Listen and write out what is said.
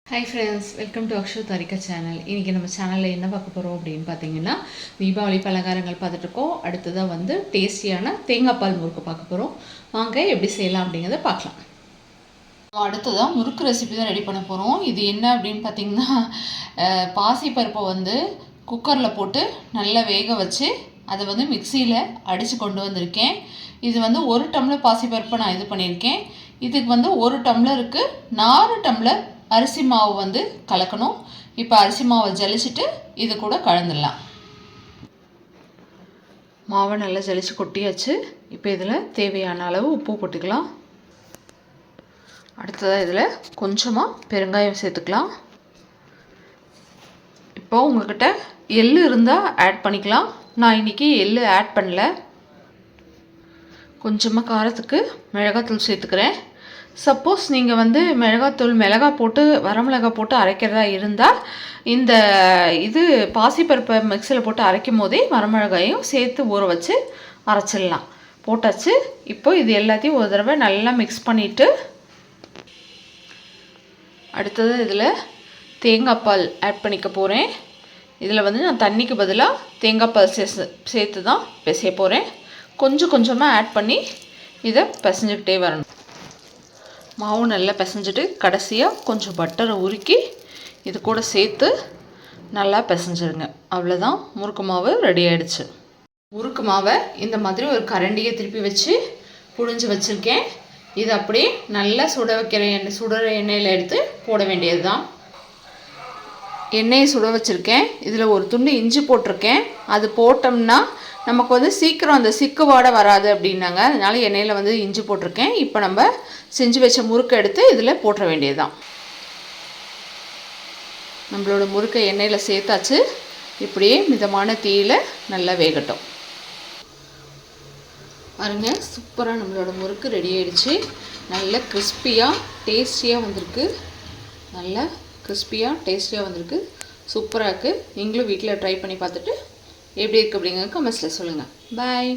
Hi friends, welcome to Akshu Tharika channel. இன்றைக்கி நம்ம சேனலில் என்ன பார்க்க போகிறோம் அப்படின்னு பார்த்தீங்கன்னா, தீபாவளி பலகாரங்கள் பார்த்துட்ருக்கோம். அடுத்ததாக வந்து டேஸ்டியான தேங்காய் பால் முறுக்கு பார்க்க போகிறோம். வாங்க எப்படி செய்யலாம் அப்படிங்கிறத பார்க்கலாம். அடுத்ததாக முறுக்கு ரெசிபி தான் ரெடி பண்ண போகிறோம். இது என்ன அப்படின்னு பார்த்தீங்கன்னா, பாசிப்பருப்பை வந்து குக்கரில் போட்டு நல்லா வேக வச்சு அதை வந்து மிக்சியில் அடித்து கொண்டு வந்திருக்கேன். இது வந்து 1 டம்ளர் பாசிப்பருப்பை நான் இது பண்ணியிருக்கேன். இதுக்கு வந்து 1 டம்ளருக்கு 4 டம்ளர் அரிசி மாவு வந்து கலக்கணும். இப்போ அரிசி மாவை ஜலிச்சுட்டு இது கூட கலந்துடலாம். மாவை நல்லா ஜலிச்சு கொட்டியாச்சு. இப்போ இதில் தேவையான அளவு உப்பு போட்டுக்கலாம். அடுத்ததாக இதில் கொஞ்சமாக பெருங்காயம் சேர்த்துக்கலாம். இப்போ உங்கள்கிட்ட எள்ளு இருந்தால் ஆட் பண்ணிக்கலாம். நான் இன்றைக்கி எள்ளு ஆட் பண்ணல. கொஞ்சமாக காரத்துக்கு மிளகாத்தூள் சேர்த்துக்கிறேன். சப்போஸ் நீங்கள் வந்து மிளகாய் போட்டு வரமிளகாய் போட்டு அரைக்கிறதா இருந்தால் இந்த பாசிப்பருப்பை மிக்சியில் போட்டு அரைக்கும் போதே வரமிளகாயும் சேர்த்து ஊற வச்சு அரைச்சிடலாம். போட்டாச்சு. இப்போ இது எல்லாத்தையும் ஒரு தடவை நல்லா மிக்ஸ் பண்ணிவிட்டு அடுத்தது இதில் தேங்காய் பால் ஆட் பண்ணிக்க போகிறேன். இதில் வந்து நான் தண்ணிக்கு பதிலாக தேங்காய் பால் சேர்த்து தான் பிசைய போகிறேன். கொஞ்சம் கொஞ்சமாக ஆட் பண்ணி இதை பிசைஞ்சுக்கிட்டே வரணும். மாவு நல்லா பிசைஞ்சிட்டு கடைசியாக கொஞ்சம் பட்டரை உருக்கி இது கூட சேர்த்து நல்லா பிசைஞ்சிருங்க. அவ்வளோதான், முறுக்கு மாவு ரெடி ஆகிடுச்சு. முறுக்கு மாவை இந்த மாதிரி ஒரு கரண்டியை திருப்பி வச்சு புழிஞ்சு வச்சுருக்கேன். இது அப்படியே நல்லா சுடுற எண்ணெயில் எடுத்து போட வேண்டியது தான். எண்ணெயை சுட வச்சுருக்கேன். இதில் ஒரு துண்டு இஞ்சி போட்டிருக்கேன். அது போட்டோம்னா நமக்கு வந்து சீக்கிரம் அந்த சிக்கு வாடை வராது அப்படின்னாங்க. அதனால் எண்ணெயில் வந்து இஞ்சி போட்டிருக்கேன். இப்போ நம்ம செஞ்சு வச்ச முறுக்கை எடுத்து இதில் போட்டுற வேண்டியது தான். நம்மளோட முறுக்கை எண்ணெயில் சேர்த்தாச்சு. இப்படியே மிதமான தீயில் நல்லா வேகட்டும். பாருங்க, சூப்பராக நம்மளோட முறுக்கு ரெடி ஆகிடுச்சு. நல்ல கிறிஸ்பியாக டேஸ்டியாக வந்திருக்கு. நல்லா கிறிஸ்பியாக டேஸ்டியாக வந்திருக்கு. சூப்பராக இருக்குது. நீங்களும் வீட்டில் ட்ரை பண்ணி பார்த்துட்டு எப்படி இருக்குது அப்படிங்கிறது கமெண்ட்ஸில் சொல்லுங்கள். பாய்.